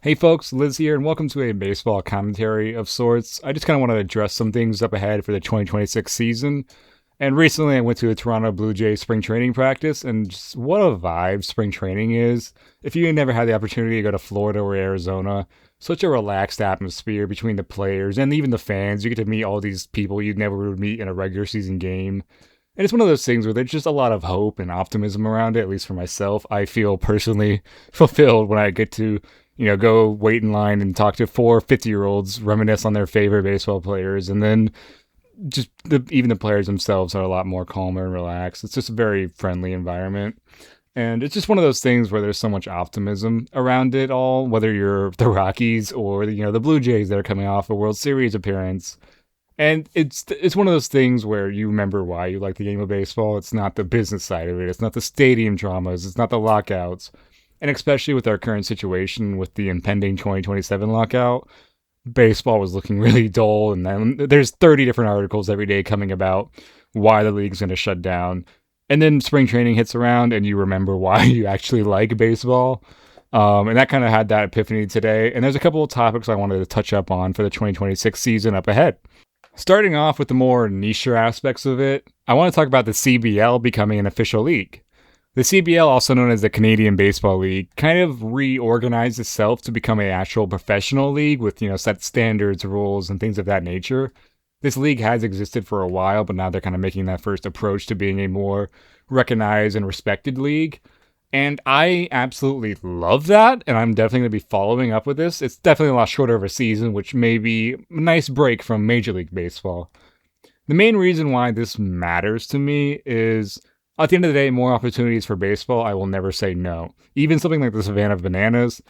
Hey folks, Liz here, and welcome to a baseball commentary of sorts. I just kind of want to address some things up ahead for the 2026 season. And recently I went to a Toronto Blue Jays spring training practice, and just what a vibe spring training is. If you never had the opportunity to go to Florida or Arizona, such a relaxed atmosphere between the players and even the fans. You get to meet all these people you'd never would meet in a regular season game. And it's one of those things where there's just a lot of hope and optimism around it, at least for myself. I feel personally fulfilled when I get to go wait in line and talk to four 50-year-olds, reminisce on their favorite baseball players, and then even the players themselves are a lot more calmer and relaxed. It's just a very friendly environment. And it's just one of those things where there's so much optimism around it all, whether you're the Rockies or the Blue Jays that are coming off a World Series appearance. And it's one of those things where you remember why you like the game of baseball. It's not the business side of it. It's not the stadium dramas. It's not the lockouts. And especially with our current situation with the impending 2027 lockout, baseball was looking really dull. And then there's 30 different articles every day coming about why the league's going to shut down. And then spring training hits around and you remember why you actually like baseball. And that kind of had that epiphany today. And there's a couple of topics I wanted to touch up on for the 2026 season up ahead. Starting off with the more niche aspects of it, I want to talk about the CBL becoming an official league. The CBL, also known as the Canadian Baseball League, kind of reorganized itself to become an actual professional league with, set standards, rules, and things of that nature. This league has existed for a while, but now they're kind of making that first approach to being a more recognized and respected league. And I absolutely love that, and I'm definitely going to be following up with this. It's definitely a lot shorter of a season, which may be a nice break from Major League Baseball. The main reason why this matters to me is, at the end of the day, more opportunities for baseball, I will never say no. Even something like the Savannah Bananas,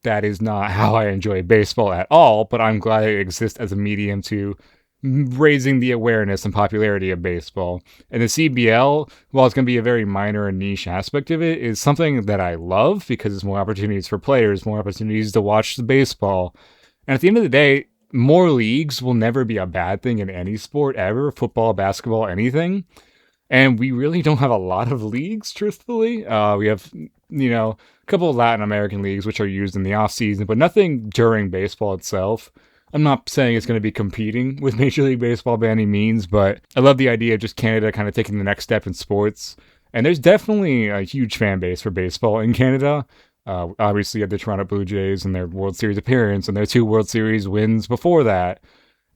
that is not how I enjoy baseball at all, but I'm glad it exists as a medium to raising the awareness and popularity of baseball. And the CBL, while it's going to be a very minor and niche aspect of it, is something that I love because it's more opportunities for players, more opportunities to watch the baseball. And at the end of the day, more leagues will never be a bad thing in any sport ever, football, basketball, anything. And we really don't have a lot of leagues, truthfully. We have, a couple of Latin American leagues, which are used in the off season, but nothing during baseball itself. I'm not saying it's going to be competing with Major League Baseball by any means, but I love the idea of just Canada kind of taking the next step in sports. And there's definitely a huge fan base for baseball in Canada. Obviously, you have the Toronto Blue Jays and their World Series appearance and their 2 World Series wins before that.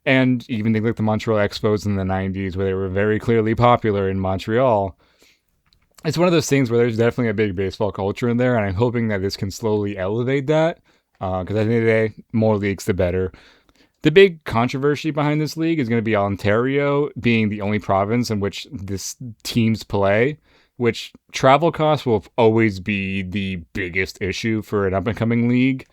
And even things like the Montreal Expos in the 90s, where they were very clearly popular in Montreal. It's one of those things where there's definitely a big baseball culture in there, and I'm hoping that this can slowly elevate that. Because at the end of the day, more leagues, the better. The big controversy behind this league is going to be Ontario being the only province in which this teams play, which travel costs will always be the biggest issue for an up-and-coming league.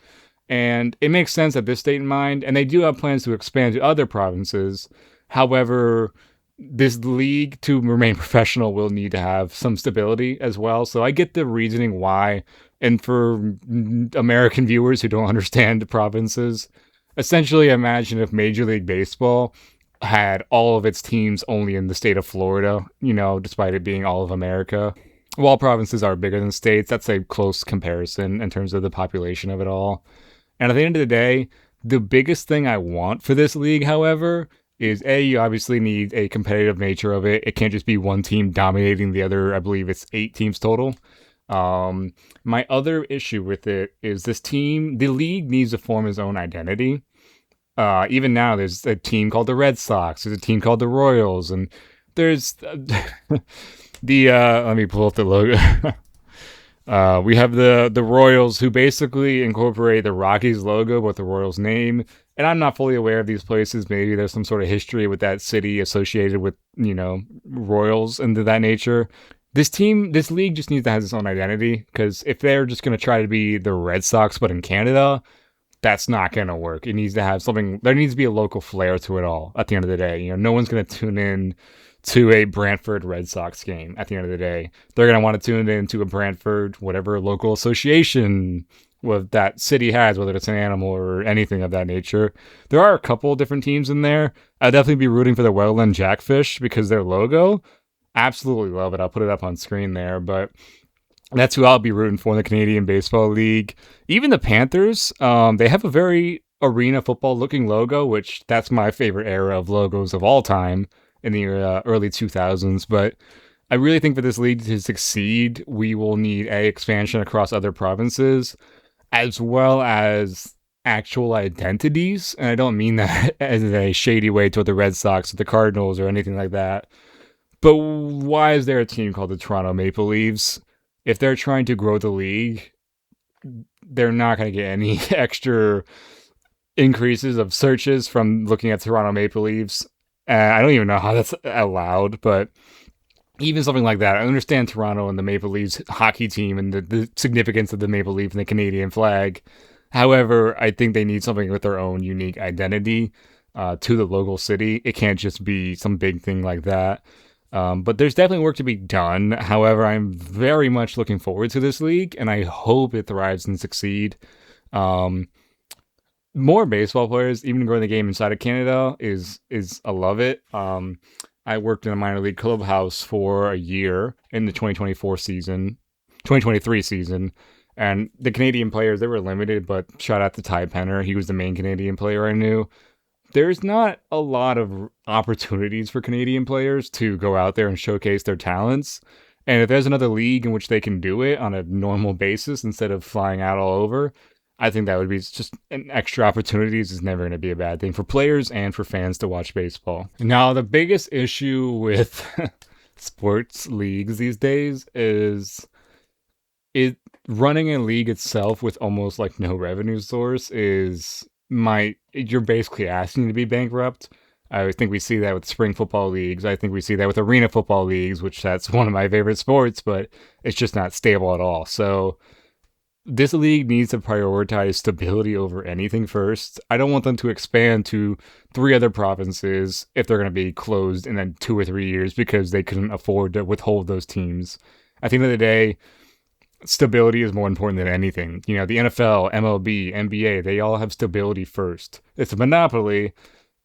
And it makes sense at this state in mind, and they do have plans to expand to other provinces. However, this league, to remain professional, will need to have some stability as well. So I get the reasoning why. And for American viewers who don't understand the provinces, essentially imagine if Major League Baseball had all of its teams only in the state of Florida, despite it being all of America. While provinces are bigger than states, that's a close comparison in terms of the population of it all. And at the end of the day, the biggest thing I want for this league, however, is you obviously need a competitive nature of it. It can't just be one team dominating the other. I believe it's 8 teams total. My other issue with it is the league needs to form its own identity. Even now, there's a team called the Red Sox. There's a team called the Royals, and there's let me pull up the logo. We have the Royals, who basically incorporate the Rockies logo with the Royals name. And I'm not fully aware of these places. Maybe there's some sort of history with that city associated with, Royals and that nature. This league just needs to have its own identity, because if they're just going to try to be the Red Sox, but in Canada, that's not going to work. It needs to have something. There needs to be a local flair to it all at the end of the day. No one's going to tune in to a Brantford Red Sox game at the end of the day. They're going to want to tune in to a Brantford, whatever local association what that city has, whether it's an animal or anything of that nature. There are a couple different teams in there. I'd definitely be rooting for the Welland Jackfish because their logo, absolutely love it. I'll put it up on screen there. But That's who I'll be rooting for in the Canadian Baseball League. Even the Panthers, they have a very arena football looking logo, which that's my favorite era of logos of all time in the early 2000s. But I really think for this league to succeed, we will need a expansion across other provinces, as well as actual identities. And I don't mean that as a shady way toward the Red Sox or the Cardinals or anything like that. But why is there a team called the Toronto Maple Leafs? If they're trying to grow the league, they're not going to get any extra increases of searches from looking at Toronto Maple Leafs. I don't even know how that's allowed, but even something like that. I understand Toronto and the Maple Leafs hockey team and the significance of the Maple Leaf and the Canadian flag. However, I think they need something with their own unique identity to the local city. It can't just be some big thing like that. But there's definitely work to be done. However, I'm very much looking forward to this league, and I hope it thrives and succeed. Um, More baseball players, even growing the game inside of Canada, is I love it. I worked in a minor league clubhouse for a year in the 2024 season, 2023 season, and the Canadian players, they were limited. But shout out to Ty Penner, he was the main Canadian player I knew. There's not a lot of opportunities for Canadian players to go out there and showcase their talents. And if there's another league in which they can do it on a normal basis instead of flying out all over, I think that would be just an extra opportunities is never going to be a bad thing for players and for fans to watch baseball. Now, the biggest issue with sports leagues these days is it running a league itself with almost like no revenue source is you're basically asking to be bankrupt. I think we see that with spring football leagues. I think we see that with arena football leagues, which that's one of my favorite sports, but it's just not stable at all. So this league needs to prioritize stability over anything first. I don't want them to expand to 3 other provinces if they're going to be closed in then 2 or 3 years because they couldn't afford to withhold those teams. At the end of the day, stability is more important than anything. You know, the NFL, MLB, NBA, they all have stability first. It's a monopoly,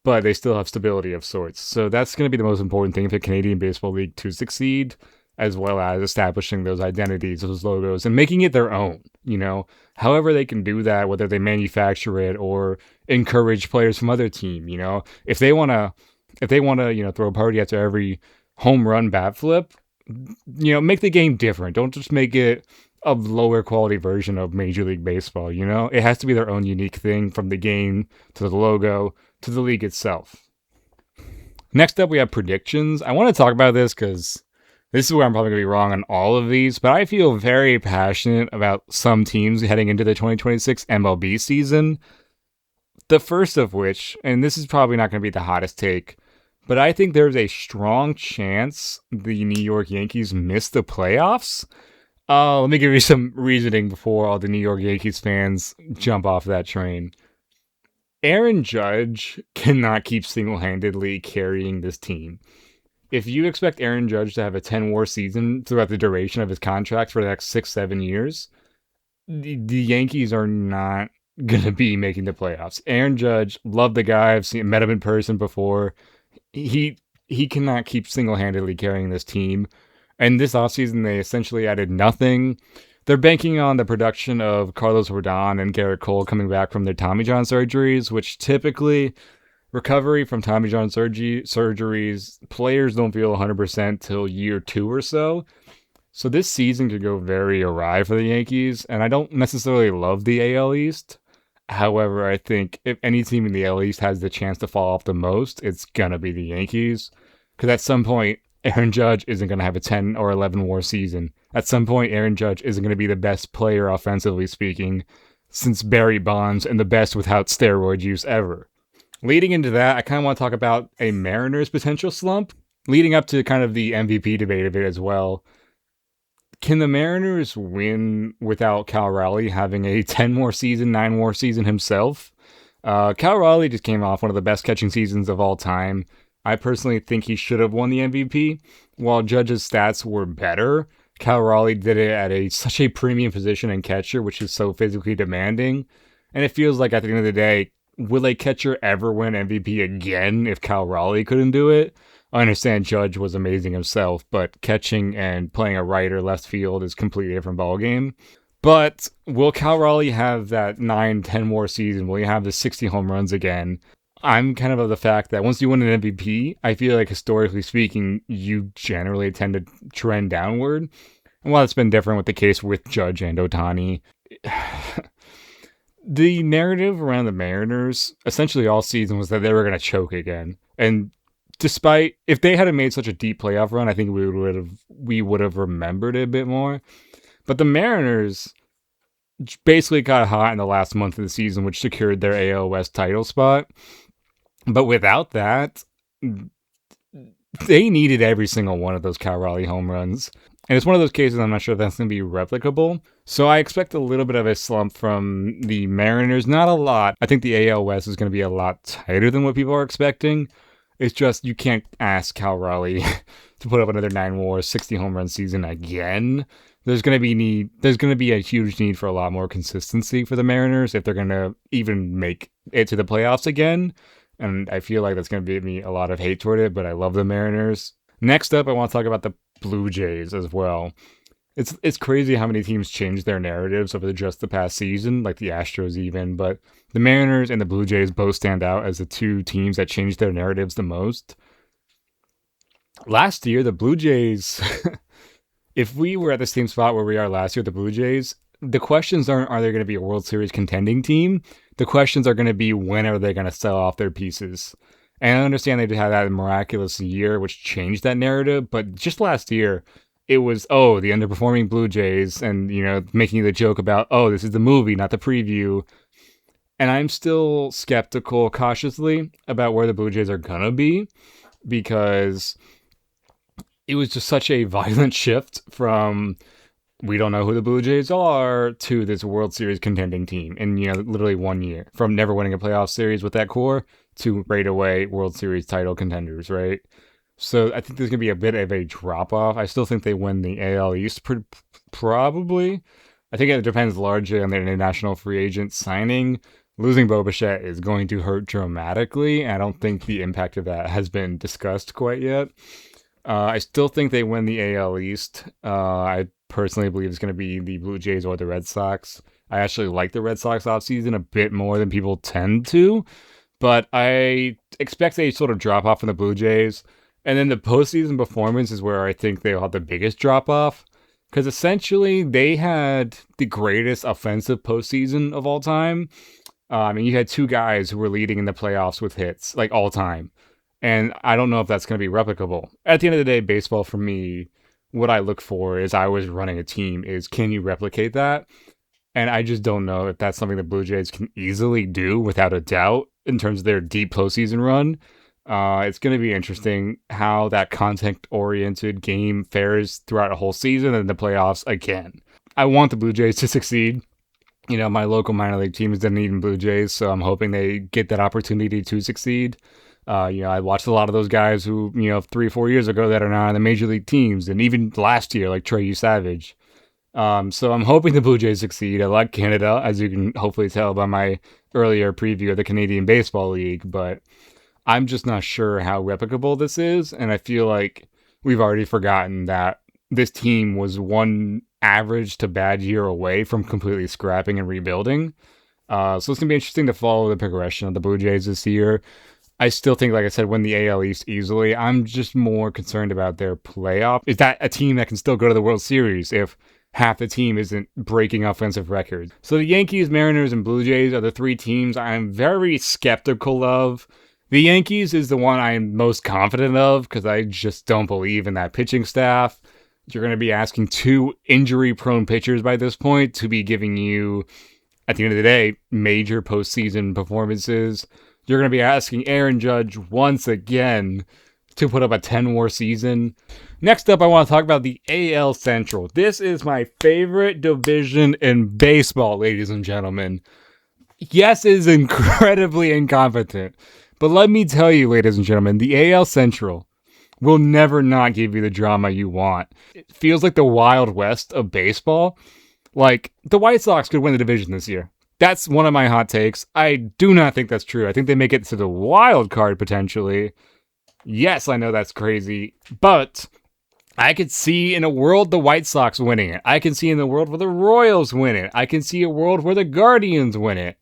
but they still have stability of sorts. So that's going to be the most important thing for the Canadian Baseball League to succeed, as well as establishing those identities, those logos, and making it their own. You know, however they can do that, whether they manufacture it or encourage players from other team. You know, if they want to, throw a party after every home run bat flip, make the game different. Don't just make it a lower quality version of Major League Baseball. You know, it has to be their own unique thing, from the game to the logo to the league itself. Next up, we have predictions. I want to talk about this because this is where I'm probably going to be wrong on all of these, but I feel very passionate about some teams heading into the 2026 MLB season. The first of which, and this is probably not going to be the hottest take, but I think there's a strong chance the New York Yankees miss the playoffs. Let me give you some reasoning before all the New York Yankees fans jump off that train. Aaron Judge cannot keep single-handedly carrying this team. If you expect Aaron Judge to have a 10-WAR season throughout the duration of his contract for the next 6-7 years, the Yankees are not going to be making the playoffs. Aaron Judge, love the guy. Met him in person before. He cannot keep single-handedly carrying this team. And this offseason, they essentially added nothing. They're banking on the production of Carlos Rodon and Garrett Cole coming back from their Tommy John surgeries, which typically, recovery from Tommy John surgeries, players don't feel 100% till year 2 or so. So this season could go very awry for the Yankees, and I don't necessarily love the AL East. However, I think if any team in the AL East has the chance to fall off the most, it's going to be the Yankees. Because at some point, Aaron Judge isn't going to have a 10 or 11 WAR season. At some point, Aaron Judge isn't going to be the best player offensively speaking since Barry Bonds and the best without steroid use ever. Leading into that, I kind of want to talk about a Mariners potential slump, leading up to kind of the MVP debate of it as well. Can the Mariners win without Cal Raleigh having a 10 WAR season, 9 WAR season himself? Cal Raleigh just came off one of the best catching seasons of all time. I personally think he should have won the MVP. While Judge's stats were better, Cal Raleigh did it at such a premium position in catcher, which is so physically demanding. And it feels like at the end of the day, will a catcher ever win MVP again if Cal Raleigh couldn't do it? I understand Judge was amazing himself, but catching and playing a right or left field is a completely different ballgame. But will Cal Raleigh have that 9, 10 more season? Will he have the 60 home runs again? I'm kind of the fact that once you win an MVP, I feel like historically speaking, you generally tend to trend downward. And while it's been different with the case with Judge and Ohtani, the narrative around the Mariners essentially all season was that they were going to choke again. And despite if they hadn't made such a deep playoff run, I think we would have remembered it a bit more. But the Mariners basically got hot in the last month of the season, which secured their AL West title spot. But without that, they needed every single one of those Cal Raleigh home runs. And it's one of those cases I'm not sure if that's going to be replicable. So I expect a little bit of a slump from the Mariners. Not a lot. I think the AL West is going to be a lot tighter than what people are expecting. It's just you can't ask Cal Raleigh to put up another 9 WAR, 60 home run season again. There's going to be a huge need for a lot more consistency for the Mariners if they're going to even make it to the playoffs again. And I feel like that's going to give me a lot of hate toward it, but I love the Mariners. Next up, I want to talk about the Blue Jays as well. It's crazy how many teams changed their narratives over just the past season, like the Astros even, but the Mariners and the Blue Jays both stand out as the two teams that changed their narratives the most. Last year, the Blue Jays, if we were at the same spot where we are last year, the Blue Jays, the questions aren't, are they going to be a World Series contending team? The questions are going to be, when are they going to sell off their pieces? And I understand they had that miraculous year, which changed that narrative, but just last year, it was, oh, the underperforming Blue Jays, and, making the joke about, oh, this is the movie, not the preview. And I'm still skeptical, cautiously, about where the Blue Jays are going to be, because it was just such a violent shift from we don't know who the Blue Jays are to this World Series contending team in, literally 1 year. From never winning a playoff series with that core to right away World Series title contenders, right? So I think there's going to be a bit of a drop-off. I still think they win the AL East, probably. I think it depends largely on their international free agent signing. Losing Bo Bichette is going to hurt dramatically. I don't think the impact of that has been discussed quite yet. I still think they win the AL East. I personally believe it's going to be the Blue Jays or the Red Sox. I actually like the Red Sox offseason a bit more than people tend to, but I expect a sort of drop-off from the Blue Jays. And then the postseason performance is where I think they'll have the biggest drop-off, because essentially they had the greatest offensive postseason of all time. You had two guys who were leading in the playoffs with hits, like all time. And I don't know if that's going to be replicable. At the end of the day, baseball for me, what I look for is I was running a team is, can you replicate that? And I just don't know if that's something the Blue Jays can easily do without a doubt in terms of their deep postseason run. It's going to be interesting how that content-oriented game fares throughout a whole season and the playoffs again. I want the Blue Jays to succeed. My local minor league team is Dunedin Blue Jays, so I'm hoping they get that opportunity to succeed. I watched a lot of those guys who, 3 or 4 years ago that are now on the major league teams, and even last year, like Trey Savage. So I'm hoping the Blue Jays succeed. I like Canada, as you can hopefully tell by my earlier preview of the Canadian Baseball League, but I'm just not sure how replicable this is, and I feel like we've already forgotten that this team was one average to bad year away from completely scrapping and rebuilding. So it's going to be interesting to follow the progression of the Blue Jays this year. I still think, like I said, win the AL East easily. I'm just more concerned about their playoff. Is that a team that can still go to the World Series if half the team isn't breaking offensive records? So the Yankees, Mariners, and Blue Jays are the three teams I'm very skeptical of. The Yankees is the one I'm most confident of because I just don't believe in that pitching staff. You're going to be asking two injury-prone pitchers by this point to be giving you, at the end of the day, major postseason performances. You're going to be asking Aaron Judge once again to put up a 10 WAR season. Next up, I want to talk about the AL Central. This is my favorite division in baseball, ladies and gentlemen. Yes, it is incredibly incompetent. But let me tell you, ladies and gentlemen, the AL Central will never not give you the drama you want. It feels like the Wild West of baseball. Like, the White Sox could win the division this year. That's one of my hot takes. I do not think that's true. I think they make it to the wild card potentially. Yes, I know that's crazy, but I could see in a world the White Sox winning it. I can see in the world where the Royals win it. I can see a world where the Guardians win it.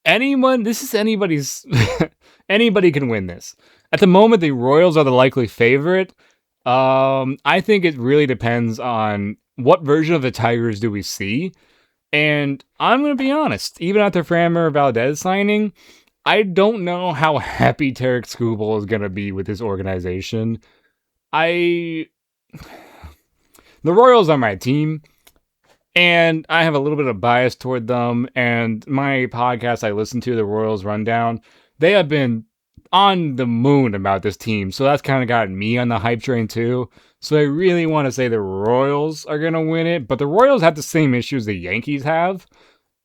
This is anybody's. Anybody can win this. At the moment, the Royals are the likely favorite. I think it really depends on what version of the Tigers do we see. And I'm going to be honest, even after Framber Valdez signing, I don't know how happy Tarek Skubal is going to be with this organization. I The Royals are my team, and I have a little bit of bias toward them. And my podcast I listen to, the Royals Rundown, they have been on the moon about this team. So that's kind of gotten me on the hype train too. So I really want to say the Royals are going to win it, but the Royals have the same issues the Yankees have.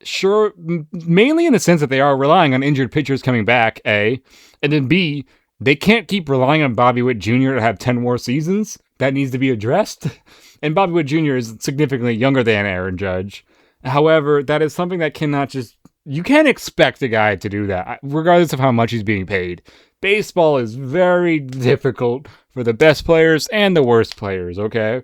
Sure, mainly in the sense that they are relying on injured pitchers coming back, A. And then B, they can't keep relying on Bobby Witt Jr. to have 10 more seasons. That needs to be addressed. And Bobby Witt Jr. is significantly younger than Aaron Judge. However, that is something that cannot just... You can't expect a guy to do that, regardless of how much he's being paid. Baseball is very difficult for the best players and the worst players, okay?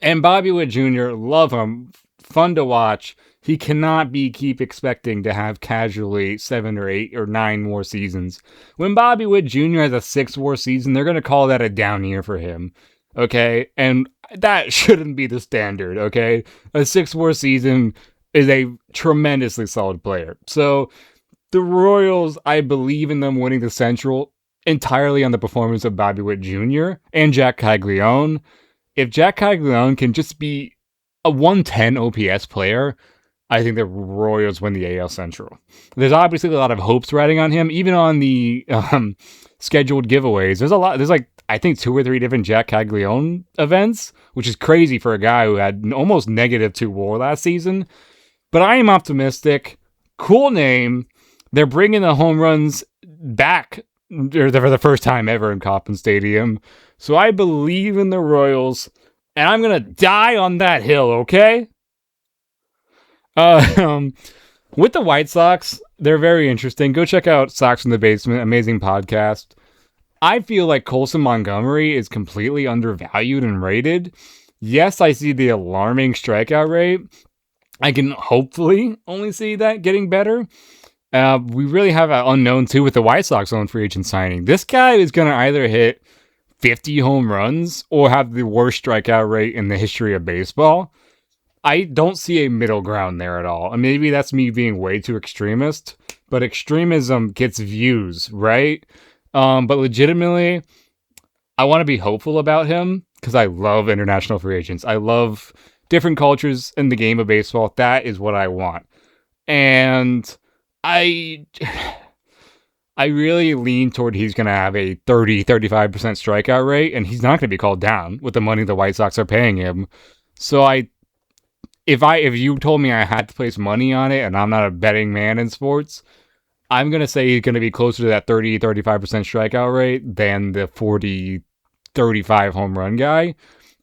And Bobby Witt Jr., love him, fun to watch. He cannot keep expecting to have casually 7 or 8 or 9 more seasons. When Bobby Witt Jr. has a 6th more season, they're going to call that a down year for him. Okay? And that shouldn't be the standard, okay? A 6th more season is a tremendously solid player. So, the Royals, I believe in them winning the Central entirely on the performance of Bobby Witt Jr. and Jack Caglione. If Jack Caglione can just be a 110 OPS player, I think the Royals win the AL Central. There's obviously a lot of hopes riding on him, even on the scheduled giveaways. There's like, I think 2 or 3 different Jack Caglione events, which is crazy for a guy who had almost -2 WAR last season. But I am optimistic. Cool name. They're bringing the home runs back for the first time ever in Kauffman Stadium. So I believe in the Royals, and I'm going to die on that hill, okay? With the White Sox, they're very interesting. Go check out Sox in the Basement, amazing podcast. I feel like Colson Montgomery is completely undervalued and rated. Yes, I see the alarming strikeout rate. I can hopefully only see that getting better. We really have an unknown too with the White Sox on free agent signing. This guy is going to either hit 50 home runs or have the worst strikeout rate in the history of baseball. I don't see a middle ground there at all. And maybe that's me being way too extremist, but extremism gets views, right? But legitimately, I want to be hopeful about him because I love international free agents. I love different cultures in the game of baseball. That is what I want. And I really lean toward he's going to have a 30-35% strikeout rate, and he's not going to be called down with the money the White Sox are paying him. So if you told me I had to place money on it, and I'm not a betting man in sports, I'm going to say he's going to be closer to that 30-35% strikeout rate than the 40-35 home run guy.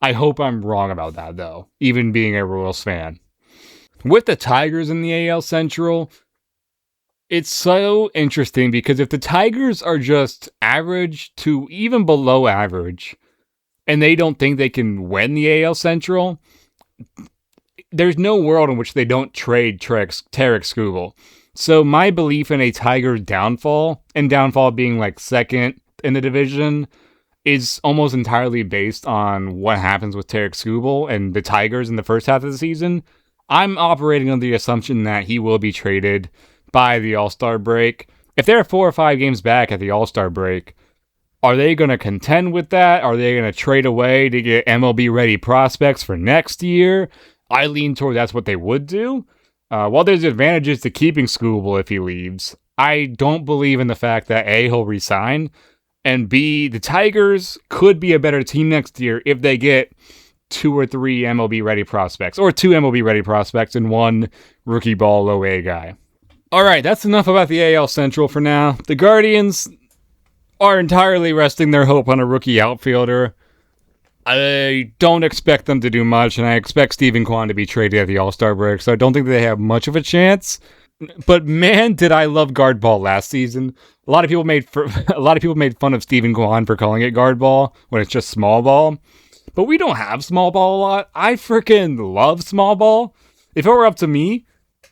I hope I'm wrong about that, though, even being a Royals fan. With the Tigers in the AL Central, it's so interesting because if the Tigers are just average to even below average, and they don't think they can win the AL Central, there's no world in which they don't trade Tarek Skubal. So my belief in a Tigers downfall, and downfall being like second in the division, is almost entirely based on what happens with Tarek Skubal and the Tigers in the first half of the season. I'm operating on the assumption that he will be traded by the All-Star break. If they're 4 or 5 games back at the All-Star break, are they going to contend with that? Are they going to trade away to get MLB-ready prospects for next year? I lean toward that's what they would do. While there's advantages to keeping Skubal if he leaves, I don't believe in the fact that A, he'll resign, and B, the Tigers could be a better team next year if they get 2 or 3 MLB-ready prospects, or 2 MLB-ready prospects and 1 rookie ball low-A guy. All right, that's enough about the AL Central for now. The Guardians are entirely resting their hope on a rookie outfielder. I don't expect them to do much, and I expect Stephen Kwan to be traded at the All-Star break, so I don't think they have much of a chance. But man, did I love guard ball last season. A lot of people made a lot of people made fun of Stephen Kwan for calling it guard ball when it's just small ball. But we don't have small ball a lot. I freaking love small ball. If it were up to me,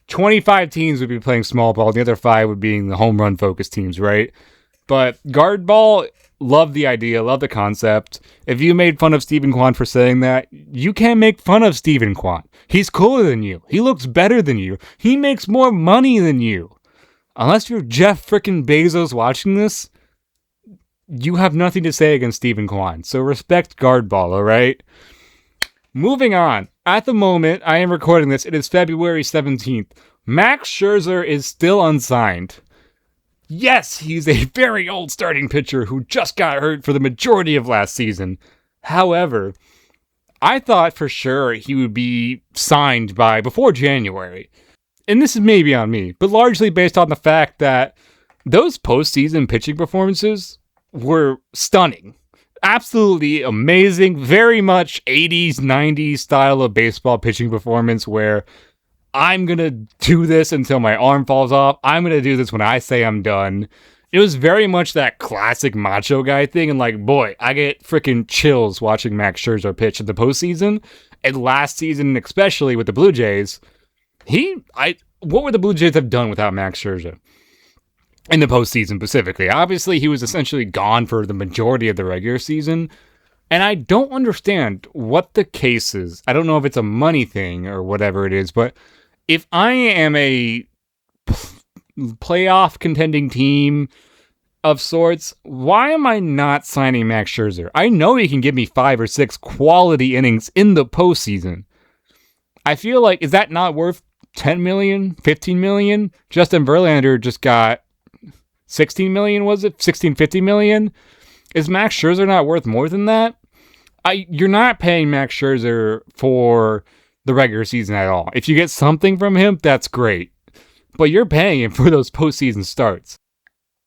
25 teams would be playing small ball. The other 5 would be the home run focused teams, right? But guard ball, love the idea, love the concept. If you made fun of Stephen Kwan for saying that, you can't make fun of Stephen Kwan. He's cooler than you. He looks better than you. He makes more money than you. Unless you're Jeff frickin' Bezos watching this, you have nothing to say against Stephen Kwan. So respect guard ball, alright? Moving on. At the moment, I am recording this. It is February 17th. Max Scherzer is still unsigned. Yes, he's a very old starting pitcher who just got hurt for the majority of last season. However, I thought for sure he would be signed by before January. And this is maybe on me, but largely based on the fact that those postseason pitching performances were stunning. Absolutely amazing. Very much 80s, 90s style of baseball pitching performance where I'm going to do this until my arm falls off. I'm going to do this when I say I'm done. It was very much that classic macho guy thing. And like, boy, I get freaking chills watching Max Scherzer pitch in the postseason. And last season, especially with the Blue Jays, what would the Blue Jays have done without Max Scherzer? In the postseason specifically. Obviously, he was essentially gone for the majority of the regular season. And I don't understand what the case is. I don't know if it's a money thing or whatever it is, but if I am a playoff contending team of sorts, why am I not signing Max Scherzer? I know he can give me 5 or 6 quality innings in the postseason. I feel like, is that not worth 10 million, 15 million? Justin Verlander just got 16 million, was it? 50 million? Is Max Scherzer not worth more than that? You're not paying Max Scherzer for the regular season at all. If you get something from him, that's great. But you're paying him for those postseason starts.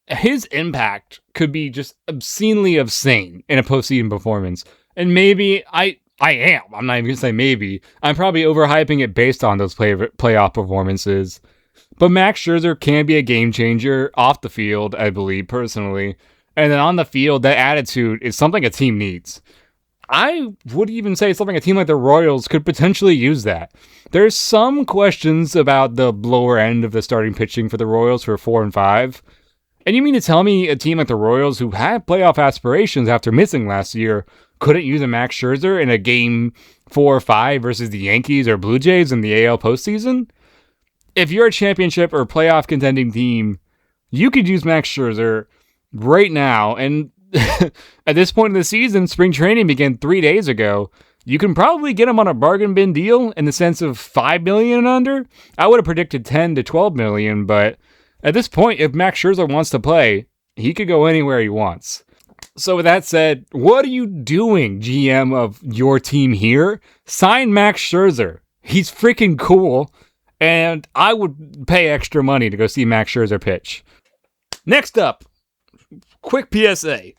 His impact could be just obscenely insane in a postseason performance. And maybe I am. I'm not even going to say maybe. I'm probably overhyping it based on those playoff performances. But Max Scherzer can be a game changer off the field, I believe, personally. And then on the field, that attitude is something a team needs. I would even say something a team like the Royals could potentially use that. There's some questions about the lower end of the starting pitching for the Royals for 4 and 5. And you mean to tell me a team like the Royals, who had playoff aspirations after missing last year, couldn't use a Max Scherzer in a game 4 or 5 versus the Yankees or Blue Jays in the AL postseason? If you're a championship or playoff contending team, you could use Max Scherzer right now. And at this point in the season, spring training began 3 days ago. You can probably get him on a bargain bin deal in the sense of $5 million and under. I would have predicted 10 to 12 million, but at this point, if Max Scherzer wants to play, he could go anywhere he wants. So with that said, what are you doing, GM of your team here? Sign Max Scherzer. He's freaking cool, and I would pay extra money to go see Max Scherzer pitch. Next up, quick PSA.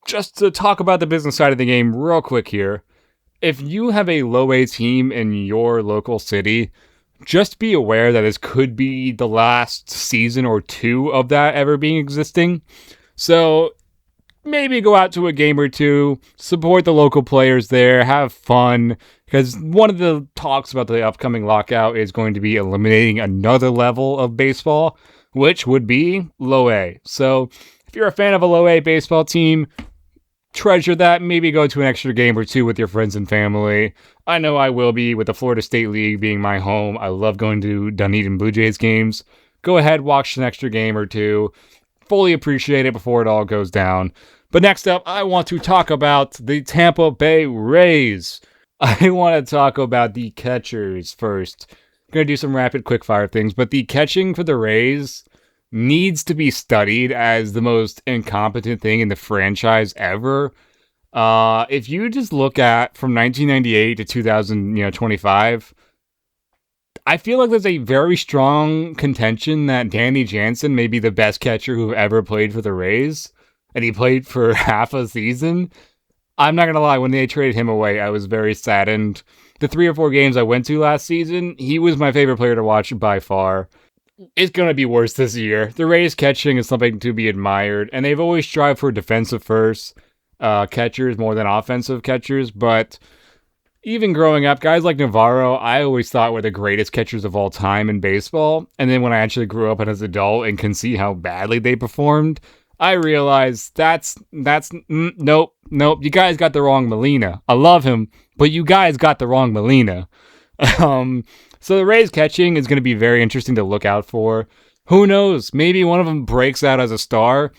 Just to talk about the business side of the game real quick here. If you have a low A team in your local city, just be aware that this could be the last season or 2 of that ever being existing. So maybe go out to a game or 2, support the local players there, have fun, because one of the talks about the upcoming lockout is going to be eliminating another level of baseball, which would be low A. So if you're a fan of a low A baseball team, treasure that. Maybe go to an extra game or 2 with your friends and family. I know I will be, with the Florida State League being my home. I love going to Dunedin Blue Jays games. Go ahead, watch an extra game or 2. Fully appreciate it before it all goes down. But next up, I want to talk about the Tampa Bay Rays. I want to talk about the catchers first. I'm going to do some rapid quickfire things, but the catching for the Rays needs to be studied as the most incompetent thing in the franchise ever. If you just look at from 1998 to 2025, I feel like there's a very strong contention that Danny Jansen may be the best catcher who ever played for the Rays, and he played for half a season. I'm not going to lie, when they traded him away, I was very saddened. The 3 or 4 games I went to last season, he was my favorite player to watch by far. it's going to be worse this year. The Rays catching is something to be admired, and they've always strived for defensive first catchers more than offensive catchers, but even growing up, guys like Navarro, I always thought were the greatest catchers of all time in baseball. And then when I actually grew up as an adult and can see how badly they performed, I realized nope. You guys got the wrong Molina. I love him, but you guys got the wrong Molina. So the Rays catching is going to be very interesting to look out for. Who knows? Maybe one of them breaks out as a star.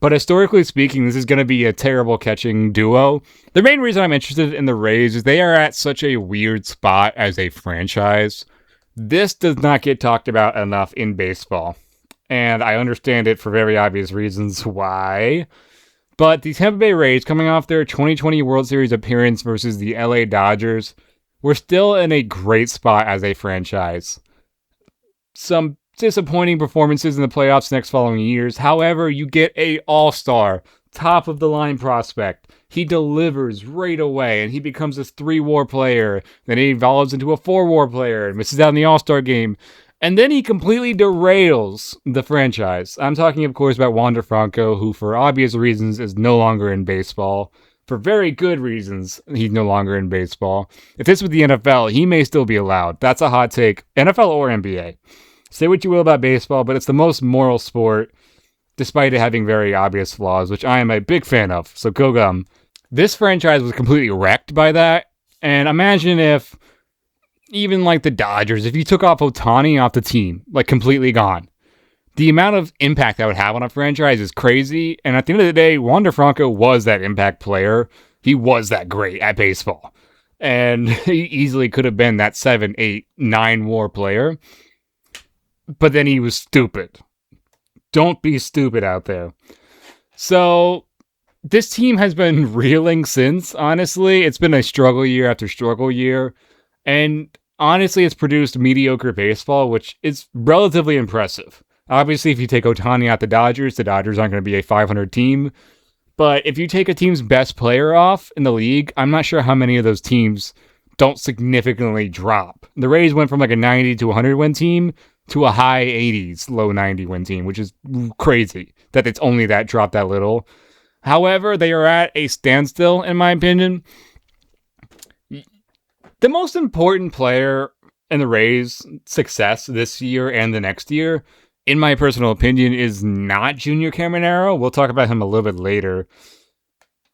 But historically speaking, this is going to be a terrible catching duo. The main reason I'm interested in the Rays is they are at such a weird spot as a franchise. This does not get talked about enough in baseball. And I understand it for very obvious reasons why. But the Tampa Bay Rays, coming off their 2020 World Series appearance versus the LA Dodgers, were still in a great spot as a franchise. Some disappointing performances in the playoffs next following years. However, you get a all-star, top-of-the-line prospect. He delivers right away, and he becomes this 3-WAR player. Then he evolves into a 4-WAR player and misses out in the all-star game. And then he completely derails the franchise. I'm talking, of course, about Wander Franco, who, for obvious reasons, is no longer in baseball. For very good reasons, he's no longer in baseball. If this was the NFL, he may still be allowed. That's a hot take. NFL or NBA. Say what you will about baseball, but it's the most moral sport, despite it having very obvious flaws, which I am a big fan of, so go gum. This franchise was completely wrecked by that, and imagine if, even like the Dodgers, if you took off Ohtani off the team, like completely gone. The amount of impact that would have on a franchise is crazy, and at the end of the day, Wander Franco was that impact player. He was that great at baseball, and he easily could have been that 7, 8, 9-WAR player. But then he was stupid. Don't be stupid out there. So, this team has been reeling since, honestly. It's been a struggle year after struggle year. And honestly, it's produced mediocre baseball, which is relatively impressive. Obviously, if you take Ohtani out the Dodgers aren't going to be a 500 team. But if you take a team's best player off in the league, I'm not sure how many of those teams don't significantly drop. The Rays went from like a 90 to 100 win team to a high 80s, low 90 win team, which is crazy that it's only that dropped that little. However, they are at a standstill, in my opinion. The most important player in the Rays' success this year and the next year, in my personal opinion, is not Junior Caminero. We'll talk about him a little bit later.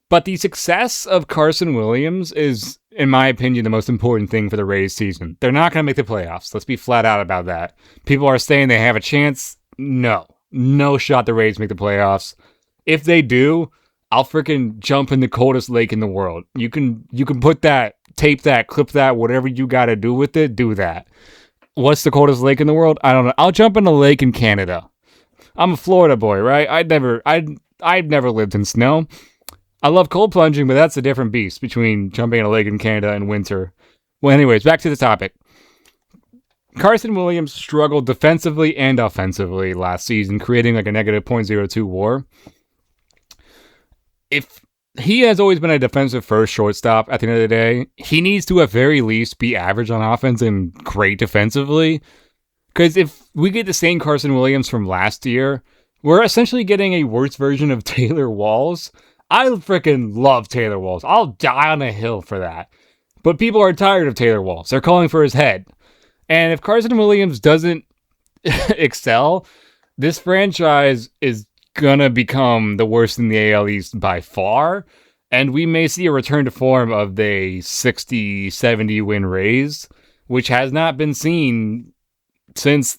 But the success of Carson Williams is, in my opinion, the most important thing for the Rays season. They're not going to make the playoffs. Let's be flat out about that. People are saying they have a chance. No. No shot the Rays make the playoffs. If they do, I'll freaking jump in the coldest lake in the world. You can put that, tape that, clip that, whatever you got to do with it, do that. What's the coldest lake in the world? I don't know. I'll jump in a lake in Canada. I'm a Florida boy, right? I've never lived in snow. I love cold plunging, but that's a different beast between jumping in a lake in Canada in winter. Well, anyways, back to the topic. Carson Williams struggled defensively and offensively last season, creating like a negative .02 WAR. If he has always been a defensive first shortstop at the end of the day, he needs to at very least be average on offense and great defensively. Because if we get the same Carson Williams from last year, we're essentially getting a worse version of Taylor Walls. I freaking love Taylor Walls. I'll die on a hill for that. But people are tired of Taylor Walls. They're calling for his head. And if Carson Williams doesn't excel, this franchise is going to become the worst in the AL East by far. And we may see a return to form of the 60, 70 win Rays, which has not been seen since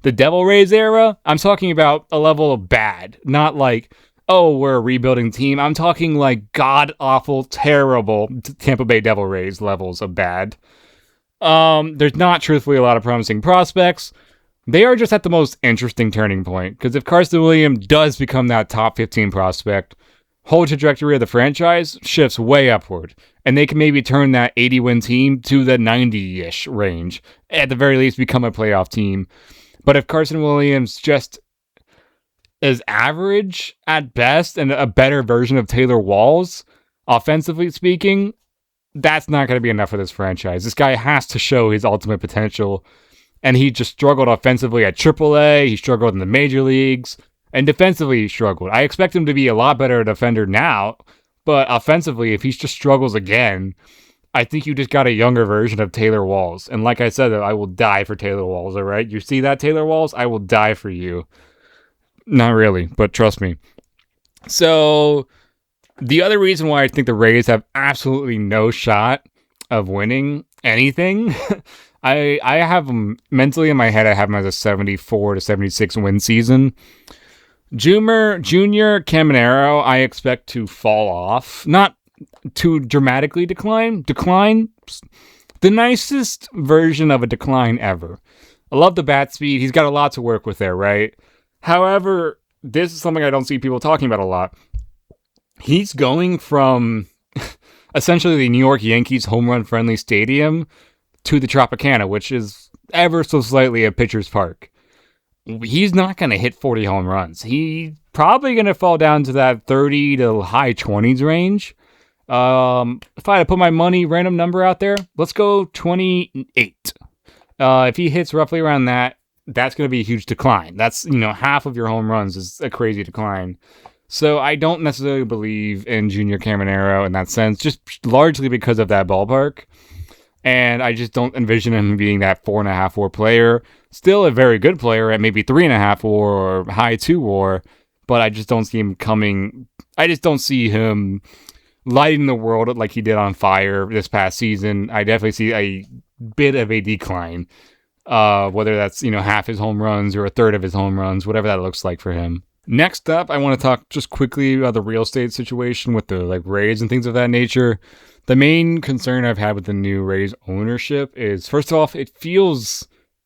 the Devil Rays era. I'm talking about a level of bad, not like, oh, we're a rebuilding team. I'm talking like god-awful, terrible Tampa Bay Devil Rays levels of bad. There's not truthfully a lot of promising prospects. They are just at the most interesting turning point, because if Carson Williams does become that top 15 prospect, whole trajectory of the franchise shifts way upward, and they can maybe turn that 80-win team to the 90-ish range, at the very least become a playoff team. But if Carson Williams just is average at best and a better version of Taylor Walls, offensively speaking, that's not going to be enough for this franchise. This guy has to show his ultimate potential. And he just struggled offensively at AAA. He struggled in the major leagues. And defensively, he struggled. I expect him to be a lot better defender now. But offensively, if he just struggles again, I think you just got a younger version of Taylor Walls. And like I said, I will die for Taylor Walls, all right? You see that, Taylor Walls? I will die for you. Not really, but trust me. So, the other reason why I think the Rays have absolutely no shot of winning anything, I have them mentally in my head, I have them as a 74 to 76 win season. Junior Caminero, I expect to fall off. Not to dramatically decline. The nicest version of a decline ever. I love the bat speed. He's got a lot to work with there, right? However, this is something I don't see people talking about a lot. He's going from essentially the New York Yankees home run friendly stadium to the Tropicana, which is ever so slightly a pitcher's park. He's not going to hit 40 home runs. He's probably going to fall down to that 30 to high 20s range. If I had to put my money random number out there, let's go 28. If he hits roughly around that, that's going to be a huge decline. That's, half of your home runs is a crazy decline. So I don't necessarily believe in Junior Caminero in that sense, just largely because of that ballpark. And I just don't envision him being that 4.5 WAR player. Still a very good player at maybe 3.5 WAR or high 2 WAR, but I just don't see him coming. I just don't see him lighting the world like he did on fire this past season. I definitely see a bit of a decline. Whether that's, half his home runs or a third of his home runs, whatever that looks like for him. Next up, I want to talk just quickly about the real estate situation with the Rays and things of that nature. The main concern I've had with the new Rays ownership is, first off, it feels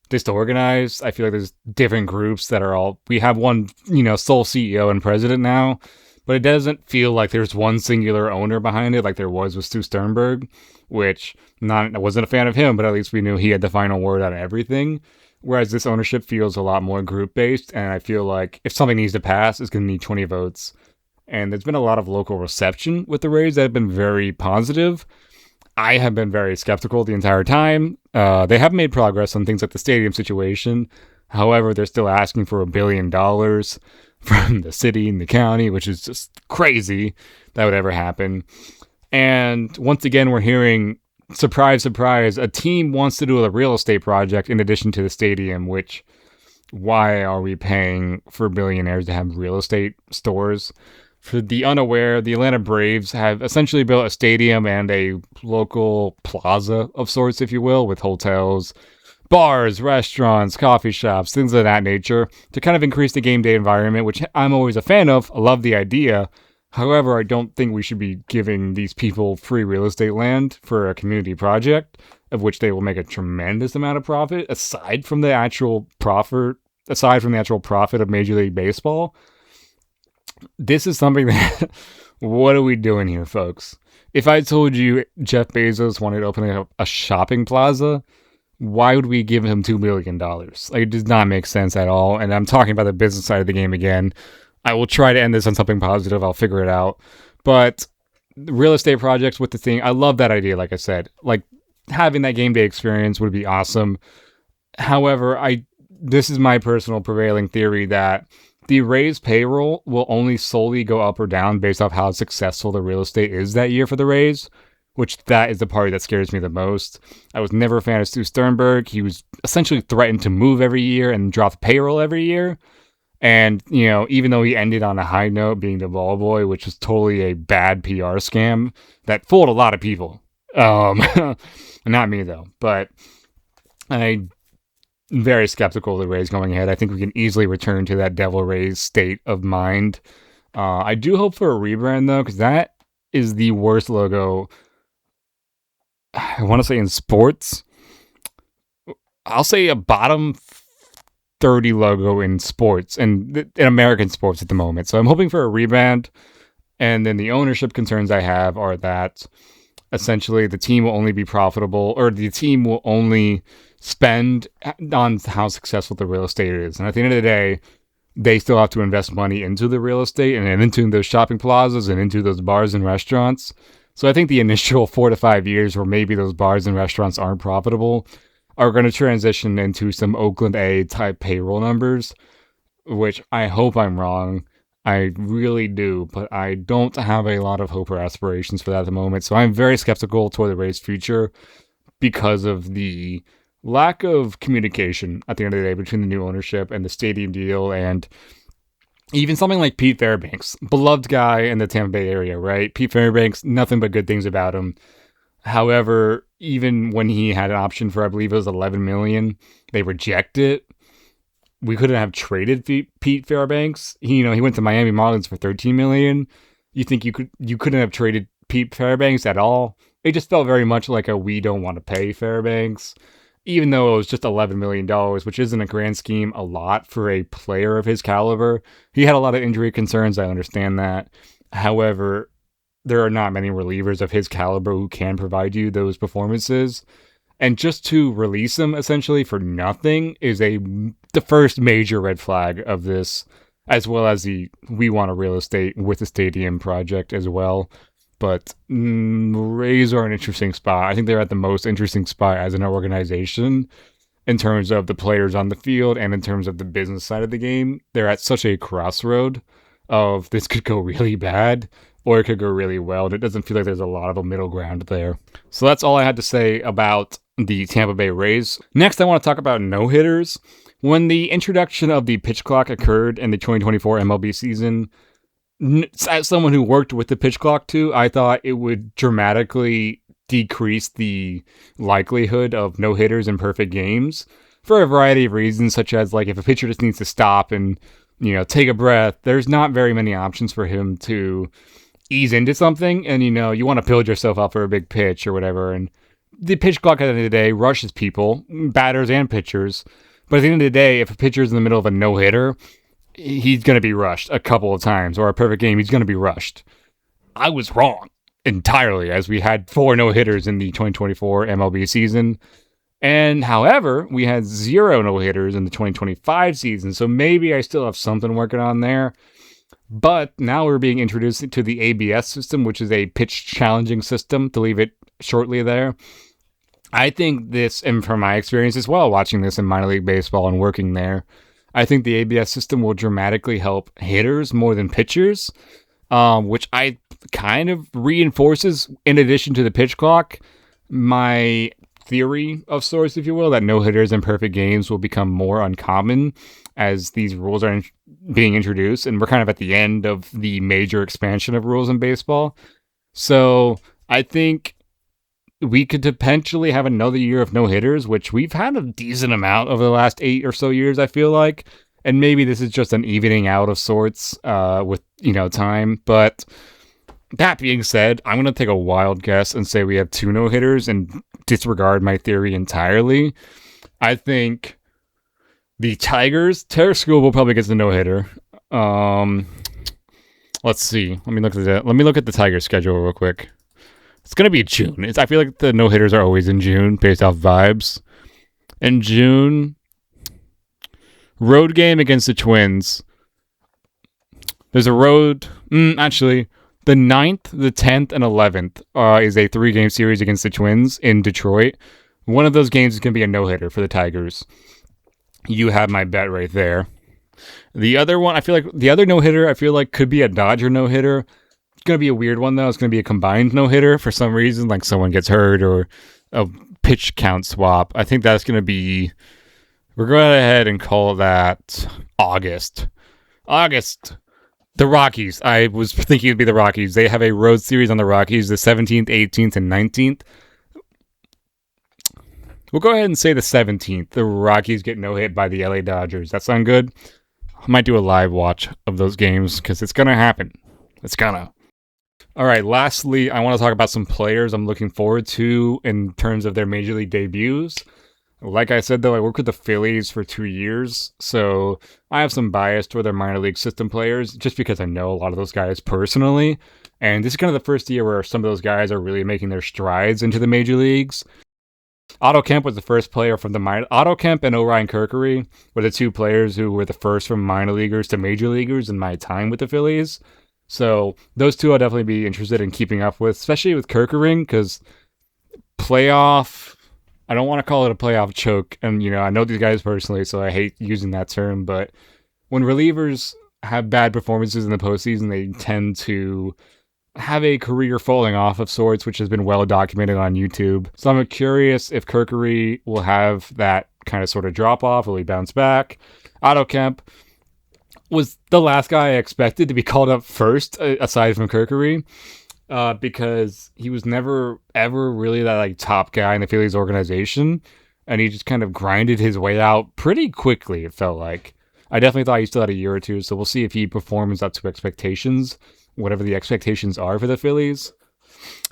disorganized. I feel like there's different groups that are all, we have one, sole CEO and president now, but it doesn't feel like there's one singular owner behind it like there was with Stu Sternberg, which I wasn't a fan of him, but at least we knew he had the final word on everything. Whereas this ownership feels a lot more group-based, and I feel like if something needs to pass, it's going to need 20 votes. And there's been a lot of local reception with the Rays that have been very positive. I have been very skeptical the entire time. They have made progress on things like the stadium situation. However, they're still asking for $1 billion from the city and the county, which is just crazy that would ever happen. And once again, we're hearing, surprise, surprise, a team wants to do a real estate project in addition to the stadium, which, why are we paying for billionaires to have real estate stores? For the unaware, the Atlanta Braves have essentially built a stadium and a local plaza of sorts, if you will, with hotels, bars, restaurants, coffee shops, things of that nature, to kind of increase the game day environment, which I'm always a fan of. I love the idea. However, I don't think we should be giving these people free real estate land for a community project, of which they will make a tremendous amount of profit, aside from the actual profit of Major League Baseball. This is something that, what are we doing here, folks? If I told you Jeff Bezos wanted to open a shopping plaza, why would we give him $2 billion? Like, it does not make sense at all. And I'm talking about the business side of the game again. I will try to end this on something positive. I'll figure it out. But real estate projects with the thing, I love that idea, like I said. Like, having that game day experience would be awesome. However, this is my personal prevailing theory that the Rays payroll will only solely go up or down based off how successful the real estate is that year for the Rays, which that is the part that scares me the most. I was never a fan of Stu Sternberg. He was essentially threatened to move every year and drop payroll every year. And, even though he ended on a high note being the ball boy, which was totally a bad PR scam that fooled a lot of people. Not me, though. But I'm very skeptical of the Rays going ahead. I think we can easily return to that Devil Rays state of mind. I do hope for a rebrand, though, because that is the worst logo, I want to say, in sports. I'll say a bottom 30 logo in sports and in American sports at the moment. So I'm hoping for a rebrand. And then the ownership concerns I have are that essentially the team will only be profitable, or the team will only spend on how successful the real estate is. And at the end of the day, they still have to invest money into the real estate and into those shopping plazas and into those bars and restaurants. So I think the initial 4 to 5 years where maybe those bars and restaurants aren't profitable are going to transition into some Oakland A type payroll numbers, which I hope I'm wrong. I really do, but I don't have a lot of hope or aspirations for that at the moment. So I'm very skeptical toward the Rays' future because of the lack of communication at the end of the day between the new ownership and the stadium deal, and even something like Pete Fairbanks, beloved guy in the Tampa Bay area, right? Pete Fairbanks, nothing but good things about him. However, even when he had an option for, I believe it was $11 million, they reject it. We couldn't have traded Pete Fairbanks. He went to Miami Marlins for $13 million. You think you couldn't have traded Pete Fairbanks at all? It just felt very much like a we don't want to pay Fairbanks, even though it was just $11 million, which isn't a grand scheme a lot for a player of his caliber. He had a lot of injury concerns. I understand that. However, there are not many relievers of his caliber who can provide you those performances. And just to release him essentially for nothing is the first major red flag of this, as well as the we want a real estate with the stadium project as well. But Rays are an interesting spot. I think they're at the most interesting spot as an organization in terms of the players on the field and in terms of the business side of the game. They're at such a crossroad of this could go really bad or it could go really well. And it doesn't feel like there's a lot of a middle ground there. So that's all I had to say about the Tampa Bay Rays. Next, I want to talk about no-hitters. When the introduction of the pitch clock occurred in the 2024 MLB season, as someone who worked with the pitch clock too, I thought it would dramatically decrease the likelihood of no-hitters in perfect games for a variety of reasons, such as like if a pitcher just needs to stop and take a breath, there's not very many options for him to ease into something, and you want to build yourself up for a big pitch or whatever. And the pitch clock at the end of the day rushes people, batters and pitchers. But at the end of the day, if a pitcher's in the middle of a no-hitter, he's going to be rushed a couple of times, or a perfect game, he's going to be rushed. I was wrong entirely, as we had 4 no-hitters in the 2024 MLB season. And however, we had 0 no-hitters in the 2025 season, so maybe I still have something working on there. But now we're being introduced to the ABS system, which is a pitch challenging system, to leave it shortly there. I think this, and from my experience as well, watching this in minor league baseball and working there, I think the ABS system will dramatically help hitters more than pitchers, which I kind of reinforces, in addition to the pitch clock, my theory of sorts, if you will, that no-hitters in perfect games will become more uncommon as these rules are being introduced, and we're kind of at the end of the major expansion of rules in baseball. So I think we could potentially have another year of no-hitters, which we've had a decent amount over the last 8 or so years, I feel like. And maybe this is just an evening out of sorts with, time. But that being said, I'm going to take a wild guess and say we have 2 no-hitters and disregard my theory entirely. I think the Tigers, Tarek Skubal probably gets the no-hitter. Let's see. Let me look at the Tigers schedule real quick. It's going to be June. I feel like the no-hitters are always in June based off vibes. In June, road game against the Twins. There's a road... actually, the 9th, the 10th, and 11th is a 3-game series against the Twins in Detroit. One of those games is going to be a no-hitter for the Tigers. You have my bet right there. The other one, the other no-hitter, could be a Dodger no-hitter. It's going to be a weird one, though. It's going to be a combined no-hitter for some reason, like someone gets hurt or a pitch count swap. I think that's going to be... We're going ahead and call that August. The Rockies. I was thinking it'd be the Rockies. They have a road series on the Rockies, the 17th, 18th, and 19th. We'll go ahead and say the 17th. The Rockies get no-hit by the LA Dodgers. That sound good? I might do a live watch of those games because it's going to happen. It's gonna. All right, lastly, I want to talk about some players I'm looking forward to in terms of their major league debuts. Like I said, though, I worked with the Phillies for 2 years, so I have some bias toward their minor league system players just because I know a lot of those guys personally. And this is kind of the first year where some of those guys are really making their strides into the major leagues. Otto Kemp was the first player from the minor... Otto Kemp and Orion Kerkery were the 2 players who were the first from minor leaguers to major leaguers in my time with the Phillies. So those 2 I'll definitely be interested in keeping up with, especially with Kerkery, because playoff... I don't want to call it a playoff choke. And, I know these guys personally, so I hate using that term. But when relievers have bad performances in the postseason, they tend to have a career falling off of sorts, which has been well documented on YouTube. So I'm curious if Kirkery will have that kind of sort of drop off. Will he bounce back? Otto Kemp was the last guy I expected to be called up first, aside from Kirkery, because he was never ever really that like top guy in the Phillies organization, and he just kind of grinded his way out pretty quickly. It felt like. I definitely thought he still had a year or two, so we'll see if he performs up to expectations, whatever the expectations are for the Phillies.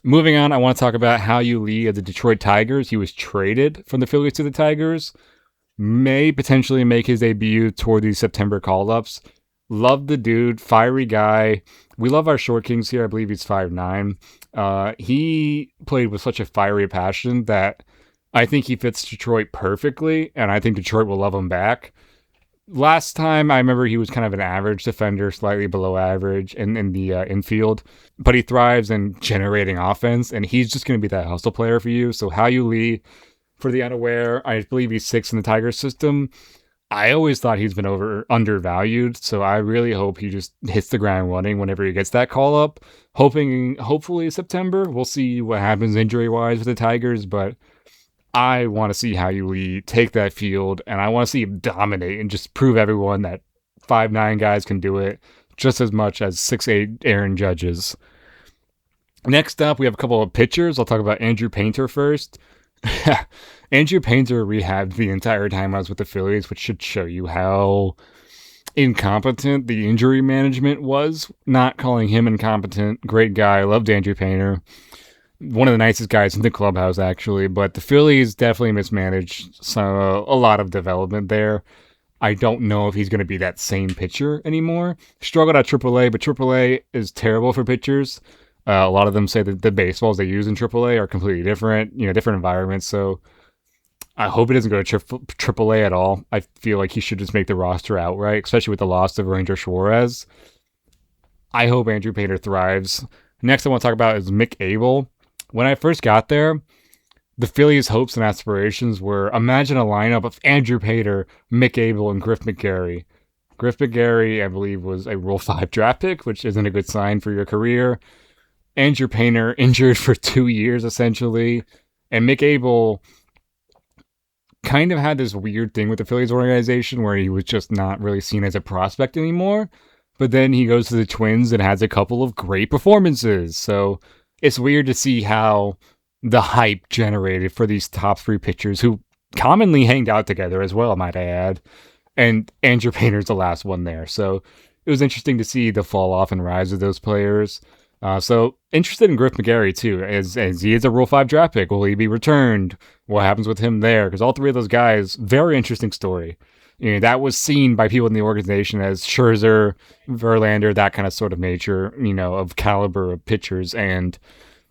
Moving on, I want to talk about Hao-Yu Lee of the Detroit Tigers. He was traded from the Phillies to the Tigers. May potentially make his debut toward these September call-ups. Love the dude, fiery guy. We love our short kings here. I believe he's 5'9". He played with such a fiery passion that I think he fits Detroit perfectly, and I think Detroit will love him back. Last time, I remember he was kind of an average defender, slightly below average in the infield, but he thrives in generating offense, and he's just going to be that hustle player for you. So Hao-Yu Lee, for the unaware, I believe he's 6 in the Tigers system. I always thought he's been undervalued, so I really hope he just hits the ground running whenever he gets that call up. Hopefully September. We'll see what happens injury-wise with the Tigers, but I want to see Hao-Yu Lee take that field, and I want to see him dominate and just prove everyone that 5'9" guys can do it just as much as 6'8" Aaron Judges. Next up, we have a couple of pitchers. I'll talk about Andrew Painter first. Andrew Painter rehabbed the entire time I was with the Phillies, which should show you how incompetent the injury management was. Not calling him incompetent. Great guy. Loved Andrew Painter. One of the nicest guys in the clubhouse, actually. But the Phillies definitely mismanaged a lot of development there. I don't know if he's going to be that same pitcher anymore. Struggled at AAA, but AAA is terrible for pitchers. A lot of them say that the baseballs they use in AAA are completely different, different environments. So I hope he doesn't go to AAA at all. I feel like he should just make the roster outright, especially with the loss of Ranger Suarez. I hope Andrew Painter thrives. Next I want to talk about is Mick Abel. When I first got there, the Phillies' hopes and aspirations were imagine a lineup of Andrew Painter, Mick Abel, and Griff McGarry. Griff McGarry, I believe, was a Rule 5 draft pick, which isn't a good sign for your career. Andrew Painter injured for 2 years, essentially. And Mick Abel kind of had this weird thing with the Phillies organization where he was just not really seen as a prospect anymore. But then he goes to the Twins and has a couple of great performances. So it's weird to see how the hype generated for these top 3 pitchers who commonly hanged out together as well, might I add. And Andrew Painter's the last one there. So it was interesting to see the fall off and rise of those players. So interested in Griff McGarry too, as he is a Rule 5 draft pick. Will he be returned? What happens with him there? Because all 3 of those guys, very interesting story. That was seen by people in the organization as Scherzer, Verlander, that kind of sort of nature, of caliber of pitchers. And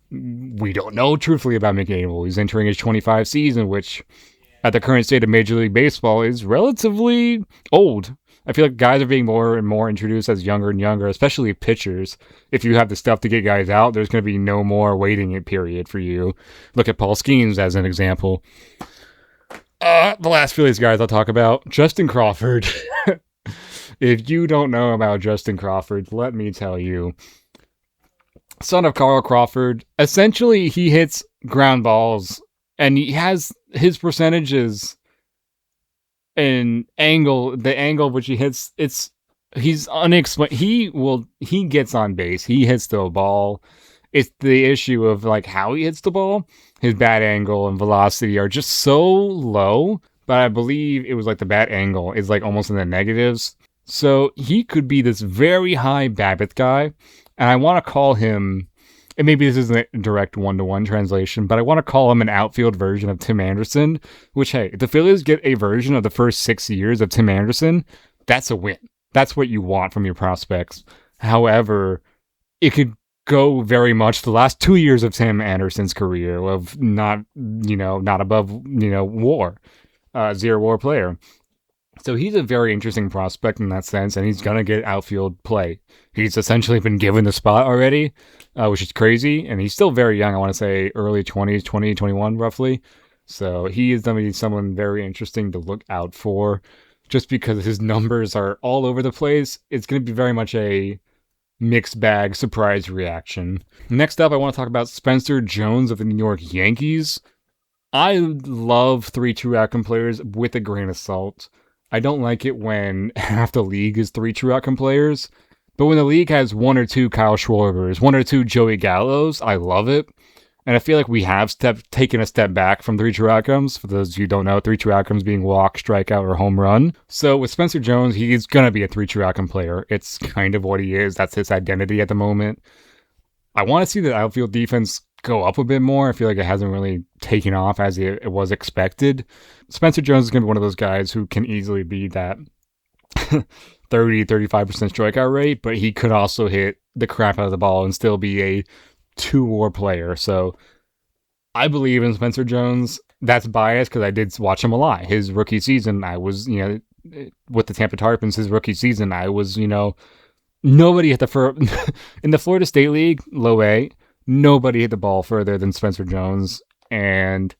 we don't know truthfully about Mick Abel. He's entering his 25th season, which at the current state of Major League Baseball is relatively old. I feel like guys are being more and more introduced as younger and younger, especially pitchers. If you have the stuff to get guys out, there's going to be no more waiting period for you. Look at Paul Skeens as an example. The last Phillies guys I'll talk about, Justin Crawford. If you don't know about Justin Crawford, let me tell you. Son of Carl Crawford, essentially he hits ground balls, and he has his percentages and the angle which he hits, he's unexplained. He gets on base, he hits the ball. It's the issue of like how he hits the ball. His bat angle and velocity are just so low, but I believe it was like the bat angle is like almost in the negatives. So he could be this very high BABIP guy, and I want to call him, and maybe this isn't a direct one-to-one translation, but I want to call him an outfield version of Tim Anderson, which, hey, if the Phillies get a version of the first 6 years of Tim Anderson, that's a win. That's what you want from your prospects. However, it could go very much the last 2 years of Tim Anderson's career of not above, WAR, 0 WAR player. So he's a very interesting prospect in that sense, and he's going to get outfield play. He's essentially been given the spot already, which is crazy, and he's still very young. I want to say early 20s, 20, 21 roughly. So he is going to be someone very interesting to look out for just because his numbers are all over the place. It's going to be very much a mixed bag surprise reaction. Next up, I want to talk about Spencer Jones of the New York Yankees. I love 3 true outcome players with a grain of salt. I don't like it when half the league is 3 true outcome players, but when the league has 1 or 2 Kyle Schwarbers, 1 or 2 Joey Gallos, I love it. And I feel like we have taken a step back from 3 true outcomes. For those of you who don't know, 3 true outcomes being walk, strikeout, or home run. So with Spencer Jones, he's going to be a 3 true outcome player. It's kind of what he is. That's his identity at the moment. I want to see the outfield defense go up a bit more. I feel like it hasn't really taken off as it was expected. Spencer Jones is going to be one of those guys who can easily be that 30-35% strikeout rate, but he could also hit the crap out of the ball and still be a 2-WAR player. So I believe in Spencer Jones. That's biased because I did watch him a lot. His rookie season, I was, with the Tampa Tarpons, his rookie season, I was, nobody hit in the Florida State League, low A, nobody hit the ball further than Spencer Jones. And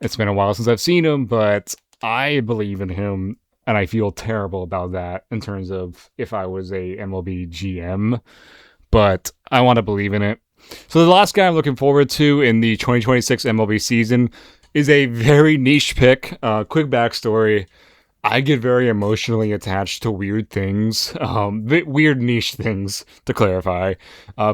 it's been a while since I've seen him, but I believe in him. And I feel terrible about that in terms of if I was a MLB GM, but I want to believe in it. So the last guy I'm looking forward to in the 2026 MLB season is a very niche pick. Quick backstory. I get very emotionally attached to weird things, weird niche things, to clarify.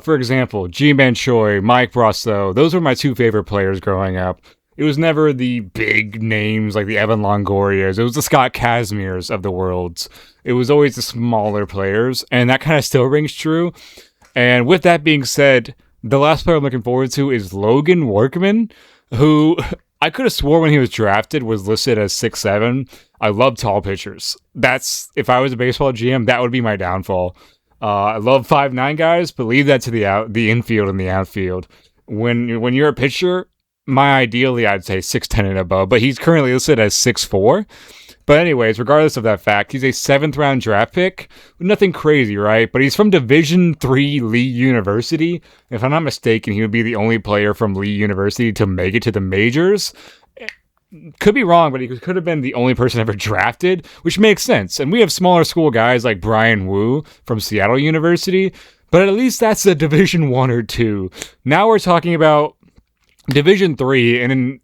For example, Ji-Man Choi, Mike Brosseau, those were my 2 favorite players growing up. It was never the big names like the Evan Longorias. It was the Scott Kazmirs of the world. It was always the smaller players, and that kind of still rings true. And with that being said, the last player I'm looking forward to is Logan Workman, who I could have swore when he was drafted was listed as 6'7". I love tall pitchers. If I was a baseball GM, that would be my downfall. I love 5'9" guys, but leave that to the infield and the outfield. When you're a pitcher, ideally I'd say 6'10" and above, but he's currently listed as 6'4". But anyways, regardless of that fact, he's a 7th round draft pick. Nothing crazy, right? But he's from Division III Lee University. If I'm not mistaken, he would be the only player from Lee University to make it to the majors. Could be wrong, but he could have been the only person ever drafted, which makes sense. And we have smaller school guys like Brian Wu from Seattle University, but at least that's a Division I or II. Now we're talking about Division III, and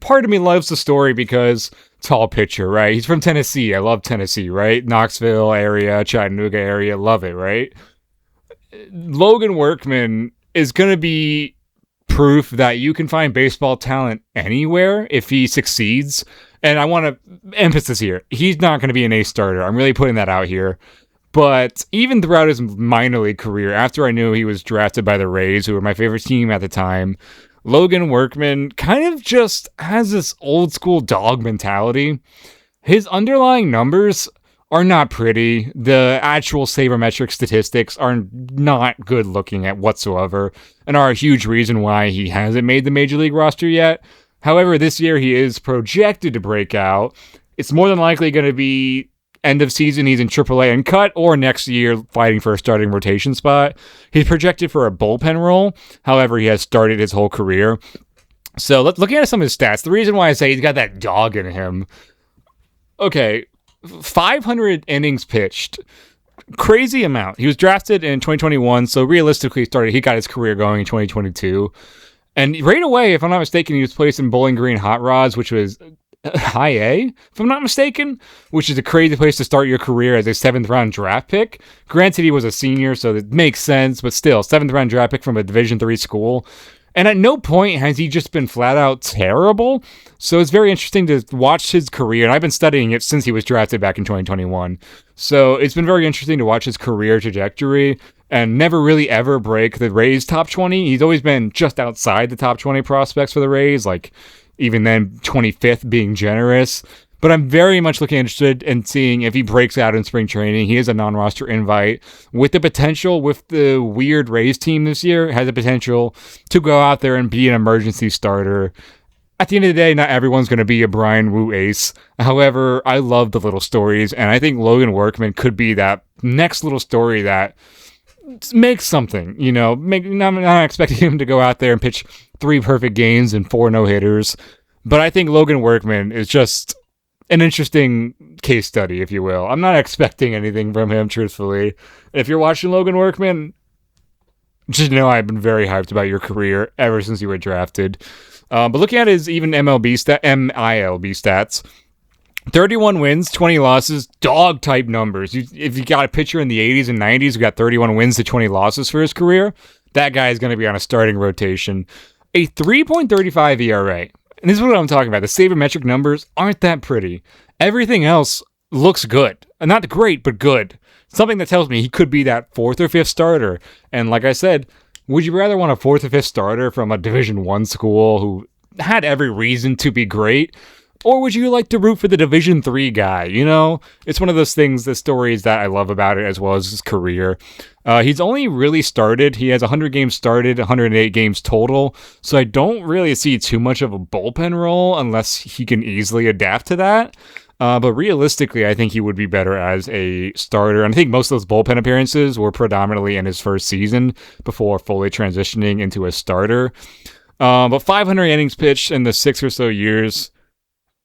part of me loves the story because tall pitcher, right? He's from Tennessee. I love Tennessee, right? Knoxville area, Chattanooga area, love it, right? Logan Workman is going to be proof that you can find baseball talent anywhere if he succeeds. And I want to emphasis here, he's not going to be an ace starter. I'm really putting that out here. But even throughout his minor league career, after I knew he was drafted by the Rays, who were my favorite team at the time, Logan Workman kind of just has this old school dog mentality. His underlying numbers are not pretty. The actual sabermetric statistics are not good looking at whatsoever and are a huge reason why he hasn't made the major league roster yet. However, this year he is projected to break out. It's more than likely going to be end of season, he's in AAA and cut, or next year fighting for a starting rotation spot. He's projected for a bullpen role. However, he has started his whole career. So looking at some of his stats, the reason why I say he's got that dog in him. Okay, 500 innings pitched. Crazy amount. He was drafted in 2021, so realistically he got his career going in 2022. And right away, if I'm not mistaken, he was placed in Bowling Green Hot Rods, which was high A, if I'm not mistaken, which is a crazy place to start your career as a 7th round draft pick. Granted, he was a senior, so that makes sense, but still, 7th round draft pick from a Division III school. And at no point has he just been flat out terrible. So it's very interesting to watch his career. And I've been studying it since he was drafted back in 2021. So it's been very interesting to watch his career trajectory and never really ever break the Rays top 20. He's always been just outside the top 20 prospects for the Rays, like even then 25th being generous. But I'm very much interested in seeing if he breaks out in spring training. He is a non-roster invite with the potential, with the weird Rays team this year, has the potential to go out there and be an emergency starter. At the end of the day, not everyone's going to be a Brian Wu ace. However, I love the little stories, and I think Logan Workman could be that next little story that makes something, I'm not expecting him to go out there and pitch 3 perfect games and 4 no-hitters. But I think Logan Workman is just an interesting case study, if you will. I'm not expecting anything from him, truthfully. If you're watching Logan Workman, just know I've been very hyped about your career ever since you were drafted. But looking at his even MILB stats, 31 wins, 20 losses, dog type numbers. If you got a pitcher in the 80s and 90s who got 31 wins to 20 losses for his career, that guy is going to be on a starting rotation. A 3.35 ERA. And this is what I'm talking about. The sabermetric numbers aren't that pretty. Everything else looks good. Not great, but good. Something that tells me he could be that 4th or 5th starter. And like I said, would you rather want a 4th or 5th starter from a Division I school who had every reason to be great? Or would you like to root for the Division III guy? You know, it's one of those things, the stories that I love about it, as well as his career. He's only really started. He has 100 games started, 108 games total. So I don't really see too much of a bullpen role unless he can easily adapt to that. But realistically, I think he would be better as a starter. And I think most of those bullpen appearances were predominantly in his first season before fully transitioning into a starter. But 500 innings pitched in the 6 or so years,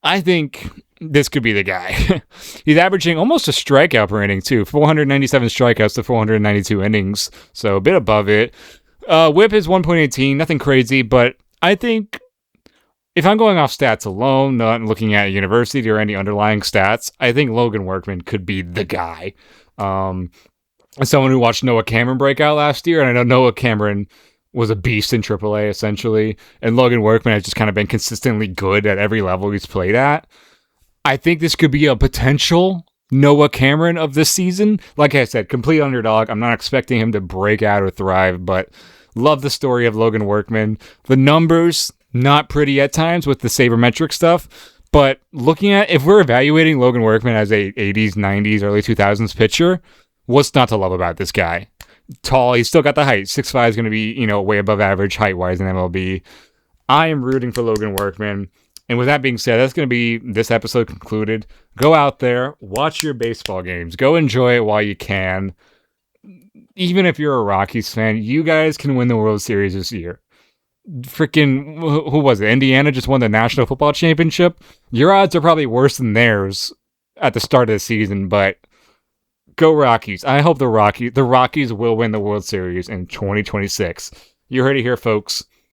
I think this could be the guy. He's averaging almost a strikeout per inning, too. 497 strikeouts to 492 innings, so a bit above it. Whip is 1.18, nothing crazy, but I think if I'm going off stats alone, not looking at university or any underlying stats, I think Logan Workman could be the guy. As someone who watched Noah Cameron break out last year, and I know Noah Cameron was a beast in AAA, essentially, and Logan Workman has just kind of been consistently good at every level he's played at. I think this could be a potential Noah Cameron of this season. Like I said, complete underdog. I'm not expecting him to break out or thrive, but love the story of Logan Workman. The numbers, not pretty at times with the sabermetric stuff, but looking at, if we're evaluating Logan Workman as a 80s, 90s, early 2000s pitcher, what's not to love about this guy? Tall, he's still got the height. 6'5" is going to be, way above average height-wise in MLB. I am rooting for Logan Workman. And with that being said, that's going to be this episode concluded. Go out there, watch your baseball games. Go enjoy it while you can. Even if you're a Rockies fan, you guys can win the World Series this year. Freaking, who was it? Indiana just won the National Football Championship. Your odds are probably worse than theirs at the start of the season, but go Rockies. I hope the Rockies will win the World Series in 2026. You heard it here, folks.